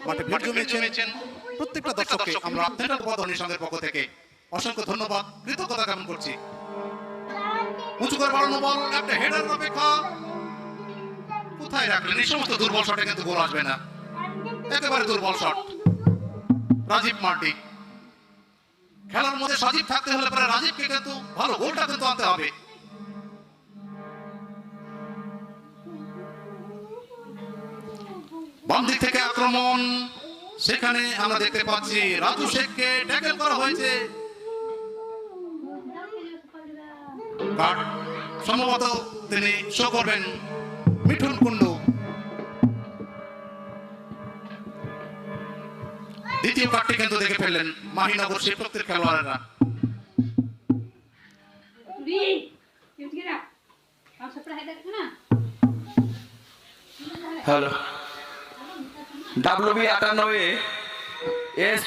মাঠে ভিড় জমিয়েছেন। প্রত্যেকটা দর্শককে আমরা সেন্ট্রাল পদনী সংঘের পক্ষ থেকে অসংখ্য ধন্যবাদ, কৃতজ্ঞতা জ্ঞাপন করছি। উঁচু করে বাড়ানো বল, একটা হেডার অপেক্ষা, কোথায় রাখলেন? এই সমস্ত দুর্বল শটে কিন্তু গোল আসবে না, একেবারে দুর্বল শট। রাজীব মার্টি, খেলার মধ্যে সজীব থাকতে হলে পরে রাজীবকে কিন্তু ভালো গোলটা কিন্তু আনতে হবে। বাম দিক থেকে আক্রমণ, সেখানে আমরা দেখতে পাচ্ছি রাজু শেখকে ট্যাকেল করা হয়েছে। কার্ড সম্ভবত তিনি শো করবেন মিঠুন কুন্ডু। দ্বিতীয় কার্ডটি কিন্তু দেখে ফেললেন মাহিনগর শিবশক্তির খেলোয়াড়েরা। Hello WB 98